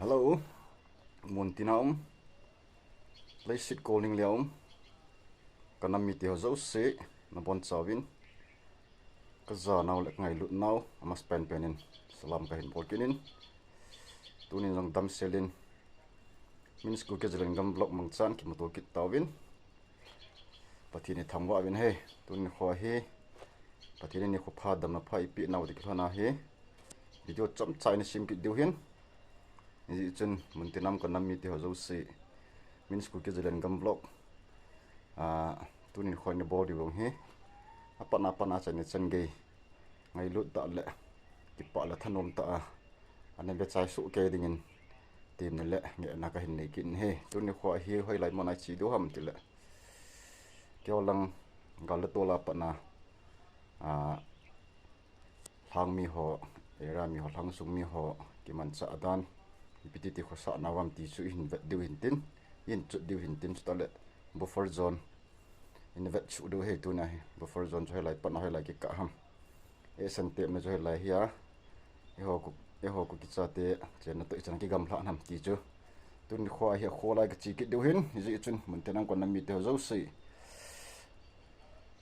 Hello, Montinaum. Place it calling Liaum. Kanamiti Hozo se, Nabon Savin. Kaza now like my loot now, I must pen penin. Salam kahin polkinin. Tunin long dam selin. Min school kezalan gam block mangchan kimuto kit tawin. Patini thamwa win he. Tunin khwa he. Patini ni khupha dam na pha ipi now dikhana he. Video chom china sim kit diuhin. Ini chen Montinam kanamiti Hozo se. Min school kezalan gam block. Tunin khoi na body wong he. Apa chane chen gay. Ngai lut ta le. Kipa la thanom ta. Ane be chai su ke dingin. Tim ne le nge na ka hin nei kin he. Tunin khoi hi hoi lai monai chi do ham ti le. Kyo lang gal le tola pa na. Hang mi ho. Era mi ho hang sung mi ho. Ki man cha adan. Ipiti kho sa na wam ti su hin vet diu hin tin. Yin chu diu hin tin sta le. Buffer zone. In vet chu do he tu na he buffer zone jo lai pa na lai ki ka ham e san te me jo lai hia e ho ku ki cha te chen na to chan ki gam hla nam ti chu tun khwa hi kho lai ka chi ki do hin ji chun mun te nang kon na mi te zo si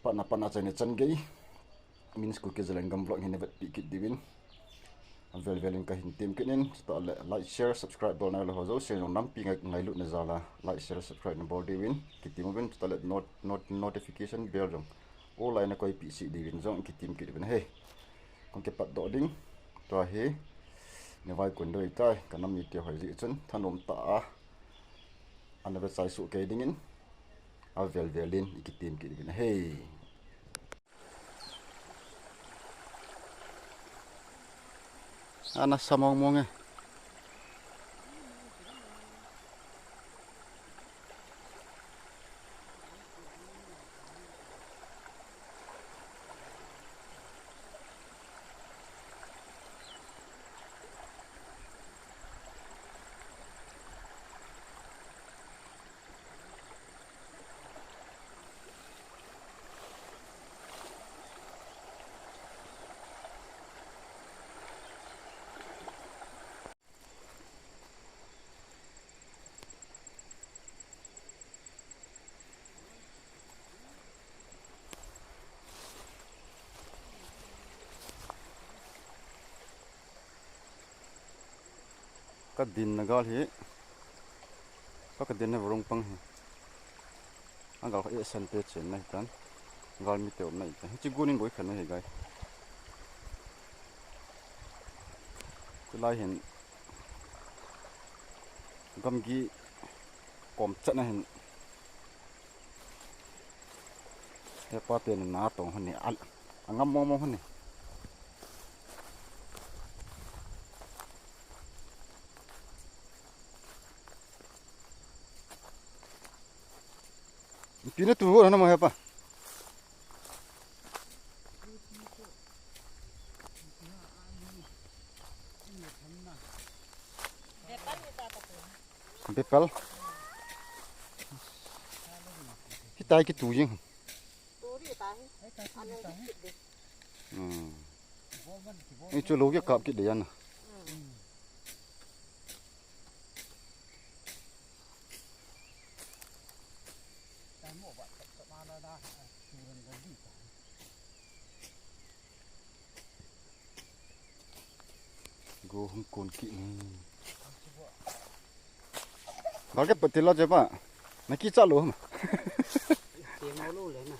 pa na chen chan gei means ku ke zelang gam vlog hin vet pi ki divin velin ka hin tim kinin sta like share subscribe bol na lo ho zo se nam pi ngai lu na zala like share subscribe na bol divin kitim ben sta notification bell jong all na koi pc divin jong kitim ki divin he kon ke pat do ding to he ne vai kun doi tai kanam mi te hoi ji chun thanom ta an be sai su ke dingin a velin kitim ki divin he ana samong monge ka din na gal hi ka din na vorong pang hi angal ka san te chen nai tan gal mi te om nai ta chi gunin boi khan he gai kulai hin gam gi kom chat na hin he pa te na tong hni al angam mo hni Pina tu na mo hepa bepal hitai ki tu jing ni chu lo ge kap ki de yan go hung kon ki ni ba ke patila je pa na ki cha lo ma te mo lo le na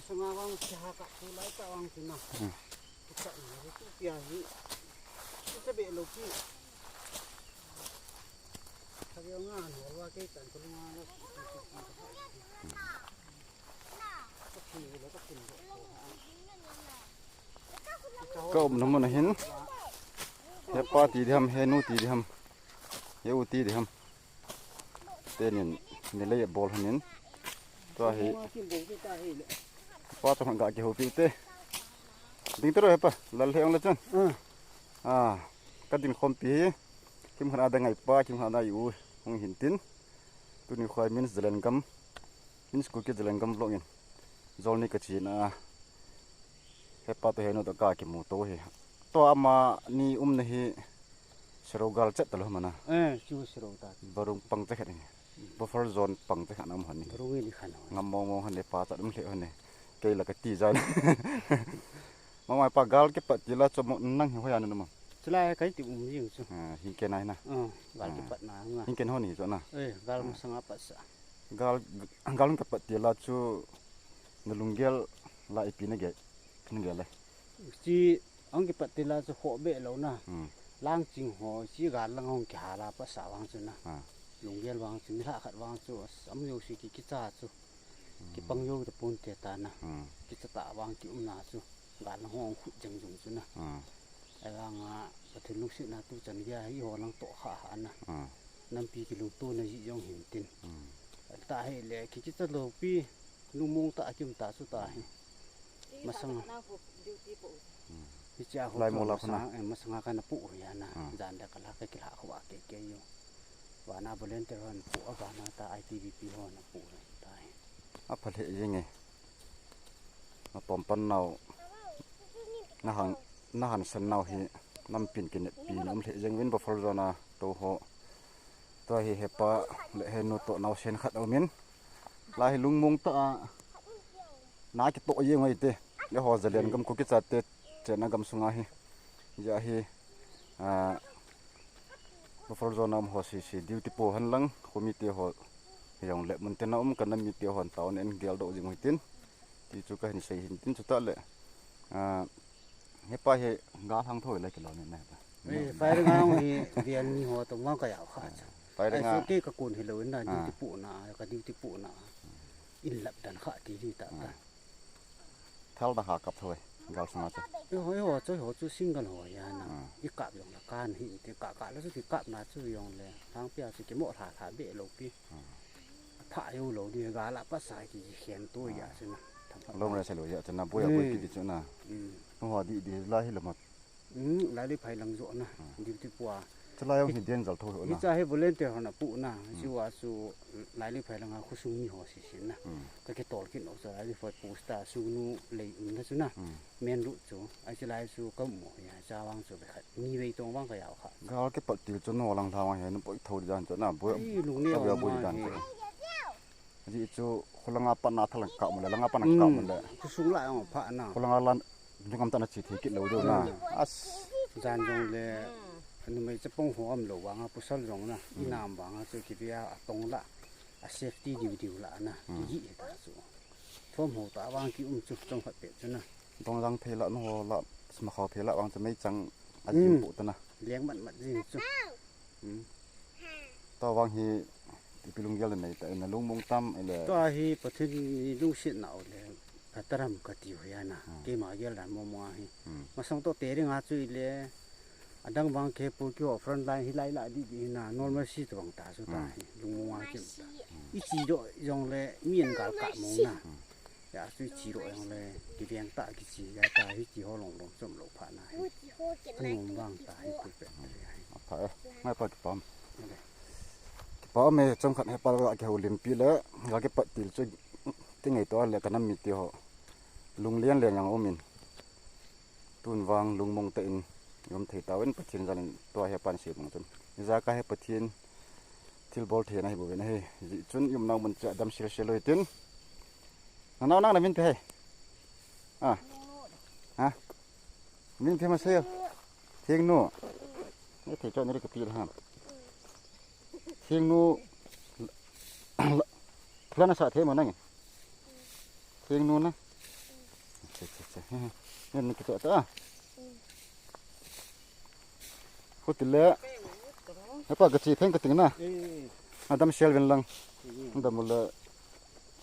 sanga wang cha ka tu lai ta wang tin na tu cha ni tu pia hi tu se be lo ki ta yo nga no wa ke tan tu nga lo ka om nam na hin he pa ti dham he nu ti dham he u ti dham tenin ne le bol hanin to hi pa to ga ki ho pi te ding tro he pa lal he ong la chan ka din khom pi kim hana da ngai pa kim hana yu hong hin tin tu ni khoi min zelengam min school ke zelengam vlog in zolni ka chi na he pa to he no to ka ki mu to he to ama ni na hi siro gal chat talo mana chu siro ta barung pang te khat ni buffer zone pang te khanam hani rungi ni khana ngam mo hane pa ta dum le hane ke la ka ti jan mama pa gal ke pa ti la cho mo nang ho ya na ma chla cái ti ying chu hin ke nai na gal ki pat na nga hin ken ho ni cho na gal ma sanga pat sa gal gal ke pa ti la chu nulunggel la ipi na ge ngel le chi ang ki pat ti la chu ho be lo na lang ching ho chi gal lang hong ki hala pa sa wang chu na lunggel wang chu mi la khat wang chu am yo si ki cha chu ki pang yo ta pun te ta na ki cha ta wang ki na chu gal lang hong khu jang jung chu na ai wang a pathin lu si na tu chan ya hi ho lang to kha ha na nam pi ki lu tu na ji yong hin tin ta he le ki cha lo pi lu mong ta kim ta su ta hi masang ki cha ho masang ka na pu ya na jan da kala ka ki la khwa ke yo wa na volunteer han pu ba na ta ITBP ho na pu ta hi a phale yenge na pom pan nau na han san nau hi nam pin kin pi nam le jeng win buffer zona to ho to hi hepa le he no to nau sen khat omin la hi lung mong ta na ki to ye ngai te le ho zalian gam ko ki cha te chena gam sunga hi ya hi buffer zona ho si duty po han lang committee ho yong le mun te na kan mi te hon tawn en gel do jing hitin ti chu ka ni sei hin tin chu ta le hepa he ga hang thoi le ki lo ne na phải nga hi vian ni ho to ma ka ya kha phải nga ke ka kun hi lo na duty pu na ka duty pu na in lap dan kha ti ri ta ta thal da ha kap thoi gal sunga cha hoi ho cho ho chu single ho ya na i kap yong la kan hi te ka la chu ki kap na chu yong le thang pia chu ki mo tha be lo pi tha yo lo ni ga la pa sai ki hian to ya se na long ra se lo ya cha na boya boy ki di chu na ho di la hi la ma la li phai lang zo na duty pu a chala yong hi den zal thoi ni cha he volunteer na pu na chu wa chu lai li phai lang a khu sung ni ho si sin na ka ke tol kin no cha lai li phai posta su nu le in na chu na men ru chu ai chi lai su ka mo ya cha wang chu be khat ni wei tong wang ka ya kha gal ke pat til chu no lang thawang he no poi thau jan chu na boy lu ne ya boy dan ji chu khulanga pa na thalang ka mo le langa pa na ka mo le khu sung lai ong pha na khulanga lan jingam ta na chi thi ki lo do na as jan jong le nu mai chapong ho am lo wanga pusal jong na inam wanga chu ki bia tong la a safety duty la na ki hi ta chu thom ho ta wang ki chu chong khat pe chu na dong rang phela no la sma khaw phela wang cha mai chang ajim pu ta na leng mat mat jing chu ta wang hi pilung gel nei ta na lung mong tam ele to hi pathin lu sit na le ataram ka ti ho ya na ke ma gel dan mo mo hi masang to te ri nga chu le adang bang ke pu kyo front line hi lai la di na normal si to bang ta su ta hi lung mo wa kim ta i chi do yong le mien gal ka mo na ya su chi do yong le ki biang ta ki chi ya ta hi chi ho long long som lo pha na hi ngom bang ta hi ku pe pa mai pa ki pam pa me chong khat he pa ga ke holim pi le ga ke pa til chu ti ngai to le kanam mi ti ho lung lian le yang omin tun wang lung mong te in yom thei tawen pathin jan to he pan si mong chun za ka he pathin thil bol the na hi bo na he ji chun yum naw mun cha dam sir se loi tin na na min pe he min pe ma se thing no ne thei cho ne ke pi ha thing no plan sa the mo na nge thing no na che nên cái chỗ ta hút tile cái pa cái chi theng cái tiếng na adam shell ven lang adam mula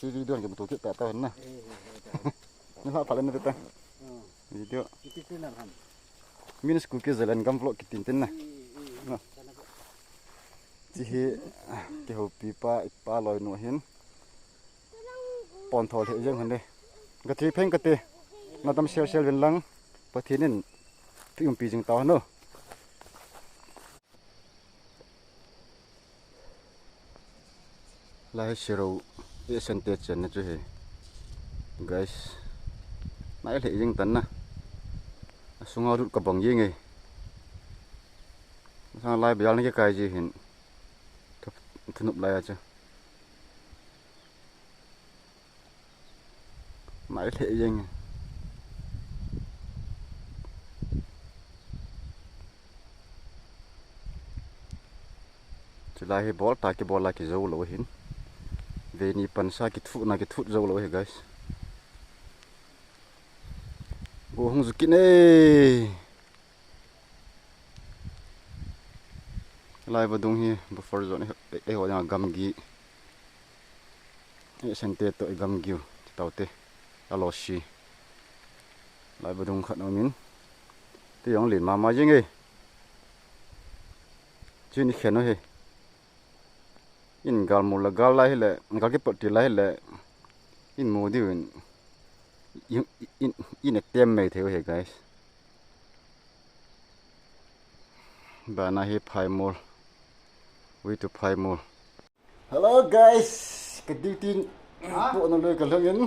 chi di don cái betul kita tahu na ni ha palen itu ta video minus cookies jalan kam vlog kitin tin na chi hi cái hộp pipa ipa loi no hin pon thol he jeng han de cái chi pheng cái ti nó tầm sel bên lăng bớt thiên nên phim pi dừng tàu nữa lại siro percentage này chứ hề guys nãy lệ dừng tấn na sung ao rút cặp bằng gì nghề sang lai bial ni cái gì hin thunup lai chứ mãi thế ding chỉ lai hi ball ta cái ball la cái dâu lỗ hin về ni pan sa cái thut dâu lỗ hi guys ô hung zuki nè lai vào đông hi buffer zone ấy họ đang gam gi ấy sen tê tội gam giu tàu tê alo shi lai vào đông khát nó min thì ông liền mà chứ nghe chứ ni khen nó he in gal mù là gal lai là gal cái bọt lai là in mù đi in tem mày theo he guys bà na hi phai mol we to phai mol hello guys cái điều tin bộ nó lên cái lưng in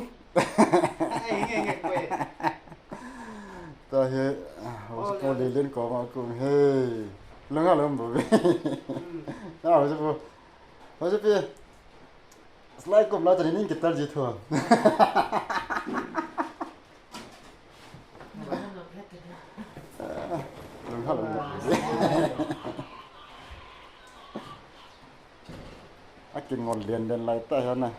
ta he có đi lên có mà cùng he lưng à lưng bự nào rồi chứ slide cùng là tụi mình cái tal gì thôi lưng à lưng kinh ngon liền đến lại tay hơn này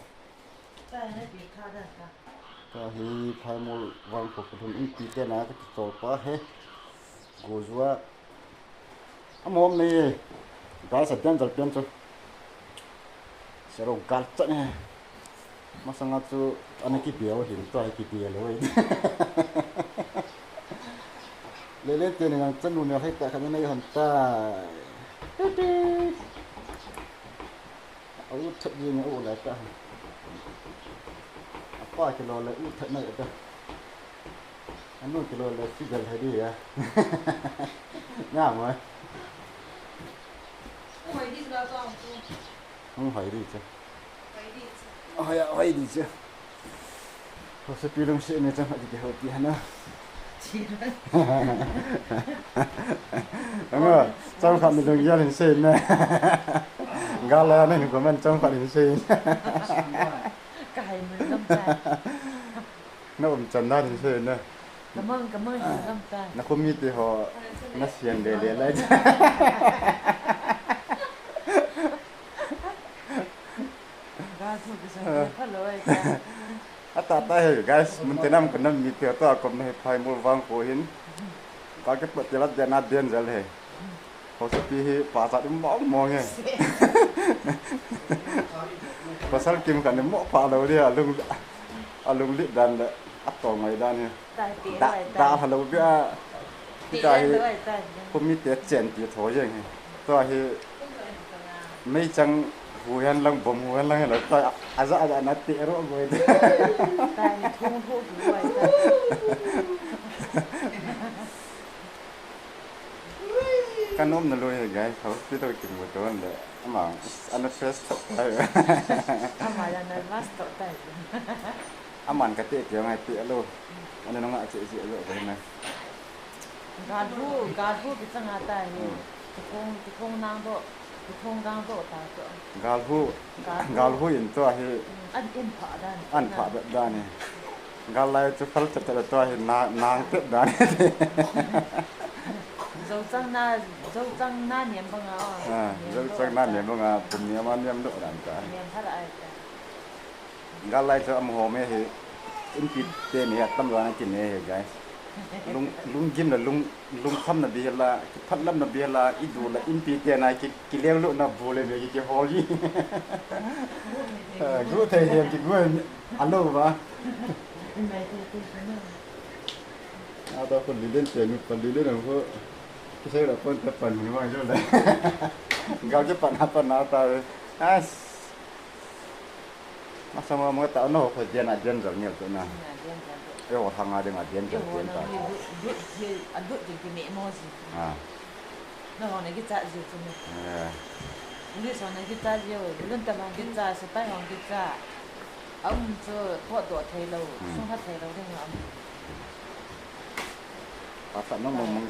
ta hi phai mol wang ko thun in ti ke na ka to pa he go zua amom ni ga sa pian chu sero gal cha ne masanga chu anaki biao hin to ki bia loi le le te nang chen nu ne hai ta khan nei han ta ở thật gì nữa lại ta apa kilo lại ít thật này ta anh nuôi kilo lại chỉ gần hay đi à nhá mày không phải đi chứ hỏi đi chứ họ sẽ bị đông sẽ này chẳng phải gì hợp gì nữa đúng rồi trong phạm vi đồng gia đình xin nè gala này của mình trong phạm vi xin cài mình lâm ta nó cũng chân ra thì xin nè cảm ơn lâm ta nó không như thì họ nó xiên để lấy ra thôi cái sao phát lỗi cả ta hey guys mình thấy năm còn năm như thế ta còn hay phải mua vàng của hin có cái bật lát để nát điên rồi hè họ sẽ đi phá sản đúng bóng mò nghe và sau kim cả những mỏ phá đầu đi à lùng lít đàn đấy áp tổ ngoài đàn nha đã hà lâu bia cái hôm nay tiết chèn tiết thối vậy tôi thì mấy chẳng vui hơn lăng bom vui hơn lăng là tôi aja nát tiệt rồi vậy tai thung thu vậy cái nôm nó lôi cáiเขาที่tôiกินหมดตัวเลยmà anh fresh mà là nơi vast tội tai ăn cái tiệc kiểu này tiệc luôn anh nó ngại chị rồi vậy này gà thu cái chân ngà tai cái không năng độ cái không năng độ ta chỗ gal hu in to hi ăn phá đan này gal lai chu phal chặt chặt to hi nang tep đan dấu trăng na niệm bằng dấu trăng na niệm bằng cùng niệm ăn niệm độ đàn cả niệm thật ai gal lai chu am ho me hi in kit te ni tam la na kin ne guys lung jim là lung khăm là bia là phát lâm là bia là ít đủ là in pi tiền này cái leo lụa là bù lên về cái hồ gì cứ thể hiện cái người alo và tao còn đi lên tiền còn đi lên đâu có cái xe là con tập phần như vậy chứ đấy gạo chứ phần nào tao mà sao mà mới tạo nó phải tiền là tiền rất nhiều chỗ nào cái họ thằng ai đang ở tiền ta anh đút thì mẹ mua gì nó hỏi này cái giá gì cho mình đi sau này cái giá gì rồi luôn tập hàng cái giá sẽ tay hàng cái giá ông cho thọ tuổi thầy lâu xong hết thầy lâu thế nào phát nó mong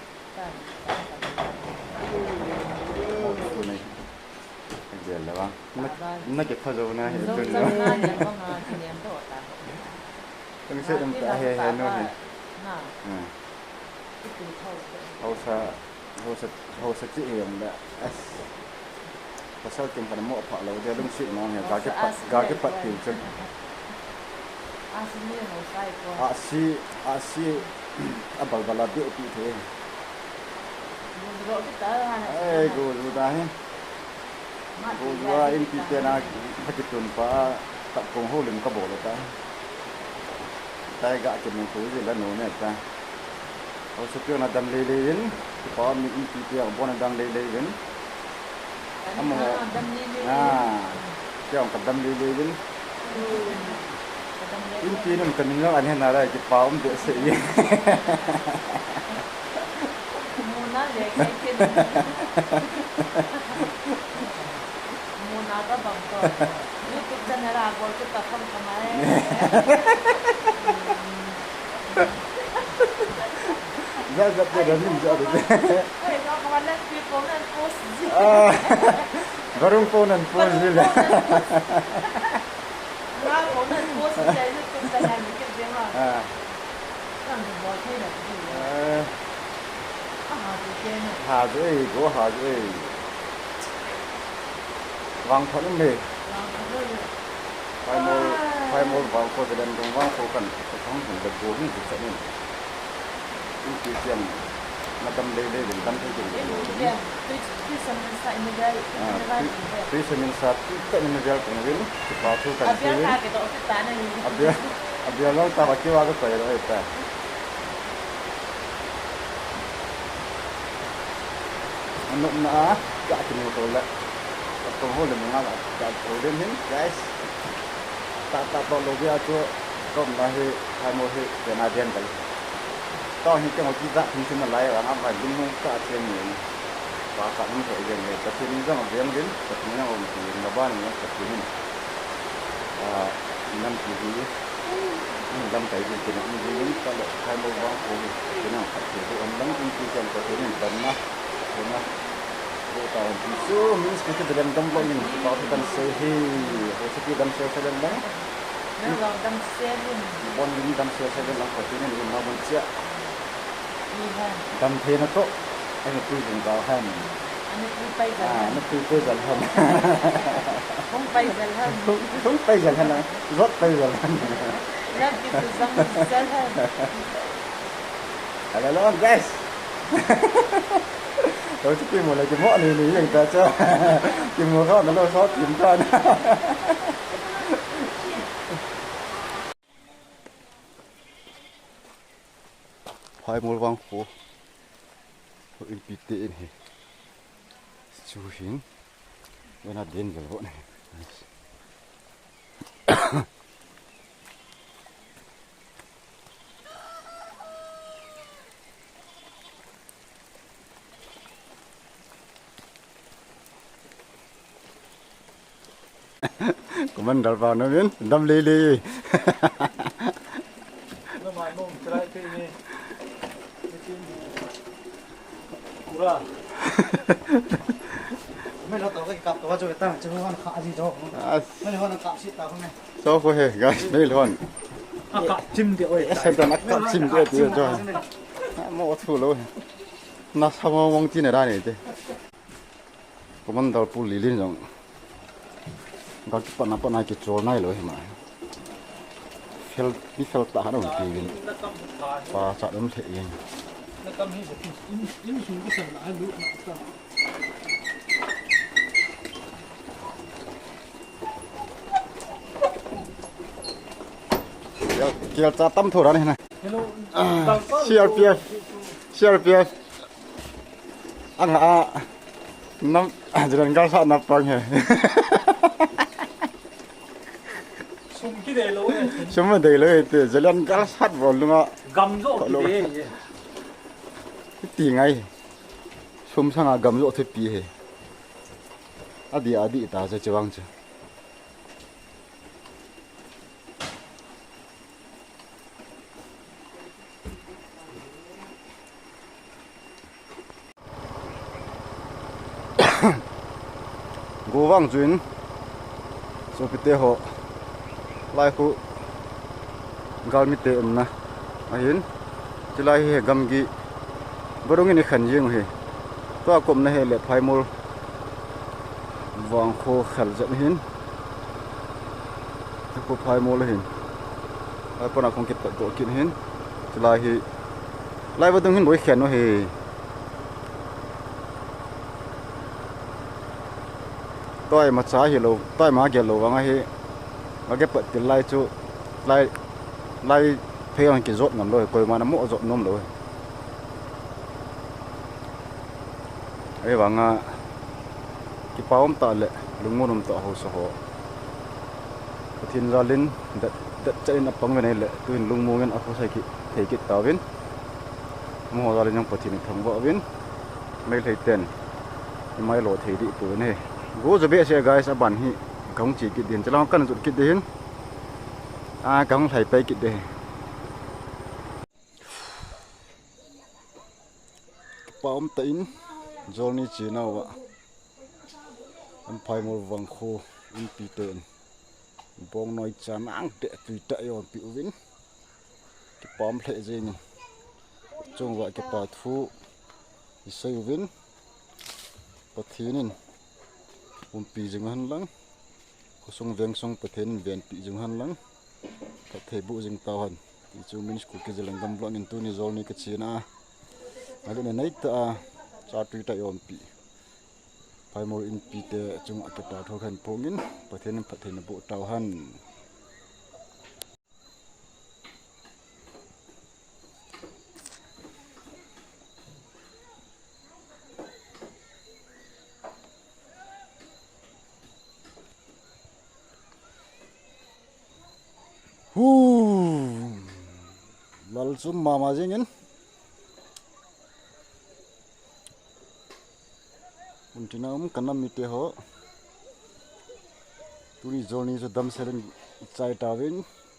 là bang nó kịp thao dầu này dâu tôi dâu nữa na nhỉ con thì niệm đó ta tôi sẽ đâm ta hè hè nữa thì na cái từ thâu hậu sa chỉ hiểu đã và sau chừng phải mỏ phở lâu cho đúng sự nó nghe gà cái bát tiểu chân asli hậu sai qua asi abal bala biểu thị thế rồi cái tớ ai cô rồi ta hết cô qua em chỉ tiền à phải chụp tuần pa tập cùng hô lưng các bộ là ta tay gạ chụp một túi gì là nổ này ta hậu sa tiêu là đâm lê lê đến có mình chỉ tiền bọn nó đâm lê lê đến mà cái ông cầm đâm lê lê đến in chi nó cần nó anh hen là cái bao ông tự sự gì muốn nói về cái kia muốn nói có bằng cờ YouTube channel là gọi cái tập không tham ai ra ra để đến mình giờ được ơi nó có lên people nên post gì garung phone and phone gì là ra có nên post gì đấy YouTube channel mình cái gì mà làm gì bỏ thế là cái gì hà dưới của hà dưới vàng thuận mề phải mua vàng có thể đem đồng vàng có cần không dùng được vốn thì sẽ nên những cái tiền mà đâm đây đây đừng đâm theo dùng đồ đấy tuy sân sai như vậy tuy sân mình sát tất nhiên là cũng vậy thì bảo thu cần gì vậy abia lo ta bakki wa cái rồi ta anh nó gạ chừng một tuổi lại còn hồi là mình làm gạ tuổi đến hết guys ta to lâu bia cho còn là hai mùa cái nào tiền vậy to như cái một cái dạng thì mình lại là phải linh mông cả tiền nhiều và cả những cái gì này tập trung rất là bien đến tập trung là một cái là bao nhiêu tập trung năm gì năm cái gì thì nó như những cái hai mùa vàng của cái nào phải sử dụng đắng trong cái chân có thể mình tận nó bộ tàu thì số mình sẽ cái dalam tempat ini kalau kita sehi seperti dalam sesuatu dalam nó đâm xe luôn bon ini dalam sesuatu dalam seperti ini lima manusia đi ha dalam thế nó tốt anh cứ dùng vào ham anh cứ bay gần nó cứ dần hơn không bay gần hơn không bay dần hơn này rót bay dần hơn rất cái từ dòng dần hơn hello guys tôi chỉ tìm một là cái mỏ này người ta cho tìm một con nó sót tìm con hai mùa vàng phố in pite này chú hiến bên là đến rồi bọn này của mình đặt vào nó biến đâm lì lì nó mày mông cái cái này cura mấy nó tao cái cặp tao cho cái ta cho nó khá gì cho mấy nó cặp xịt tao không này so có hề guys đây luôn cặp chim điệu ấy xem tao cặp chim điệu thì cho mua thua luôn nó sao mà mong tin ở đây này chứ của mình đầu puli lên rồiก็ปนปนไอ้โจรนั่นเลยมาเฟลนี่เฟลตาหนุ่มตีนปลาจัดมันเทียน nó cầm hết in xuống cái sườn lại lũ kia cha tâm thổ đó này này hello CRPF anh à năm chỉ cần cao sát nạp bằng hè xuống cái đề lỗ này chúng mình thấyเลยแต่จะเล่นก้าวสัตว์บอลลุงอ่ะ gầm rộ cái đề ตีไงชมช่างกำลังทุบปีเหอดีตาจะวางจ้ะ gu wang chuin so pite ho lai khu gal mi te na a hin tilai he gam gi borong ni khan jing he to kom na he le phai mul wang kho khal jan hin ko phai mul hin ai pona kong kit to kin hin tilai hi lai wa dong hin boi khen no he tôi mà trả hi lo tôi mà ge lo wang hi ma ge pat til lai chu lai phê ang ki zot ngam lo koi ma na mo zot nom lo ai wanga ki paum ta le lungunum ta ho so ho thin zalin dat chain apang ne le tuin lungmu ngen apo sai ki thei ki tawin mo zalin yang pathin thang bo win mai thei ten mai lo thei di tu ne go zo be se guys aban hi gong chi ki din chalong kan zut ki din a gong thai pe ki de paum ta in zolni chi na wa an phai mol wang kho in pi ten bong noi chan ang te tu ta yo pi win ki pom the je ni chung wa ki pa thu isai win pathinin pi jing han lang khosung veng song pathen ven pi jing han lang ka the bu jing taw han ti chu min school ke jelang gam blong in tu ni zol ni ka china ale ne nai ta cha tu ta yom pi pai mor in pi te chung ka ta tho khan pongin pathen bu taw han lal sum mama jingin untinam kanam mite ho tuni zoni so dam selen chai tawin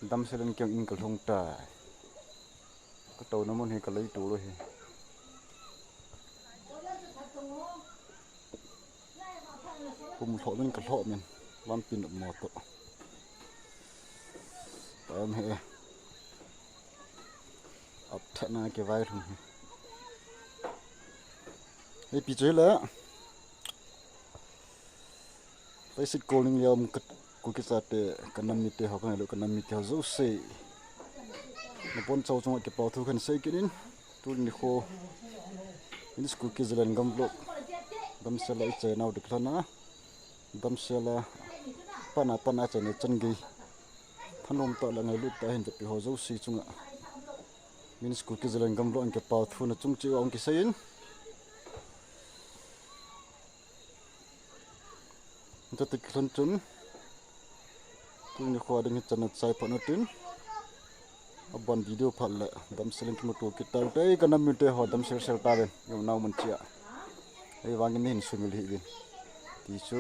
dam selen kyang in kal thong ta ka to namon he kalai tu lo he kum tho min kal tho men lam pin mo to em he ấp thẹn na cái vai thôi, cái bị chơi lẽ, phải xịt cô linh liam cái sát cái nắm mít học này được cái nắm mít học dấu xì, nó bốn châu trong cái bao thu khăn xì cái nín, tôi đi khô, cái school cái gì lên gam lộc, gam xe lại chơi nào được thôi na, gam xe là pana chơi này chân gì, thanh hôm tại là ngày lúc tại hiện tại học dấu xì chung ạ. Min school ke zelang gam lo an ke pa thu na chung chi ong ki sein ta tik thon chun tu ni khwa ding chan chai pa na tin aban video phal la dam seling ki moto ki taw dai kanam mi te ho dam sel ta ben yom naw man chia ei wang ni hin sumil hi bin ti chu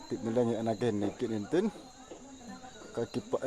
tik mi la ni ana gen nei ki nin tin ka ki pa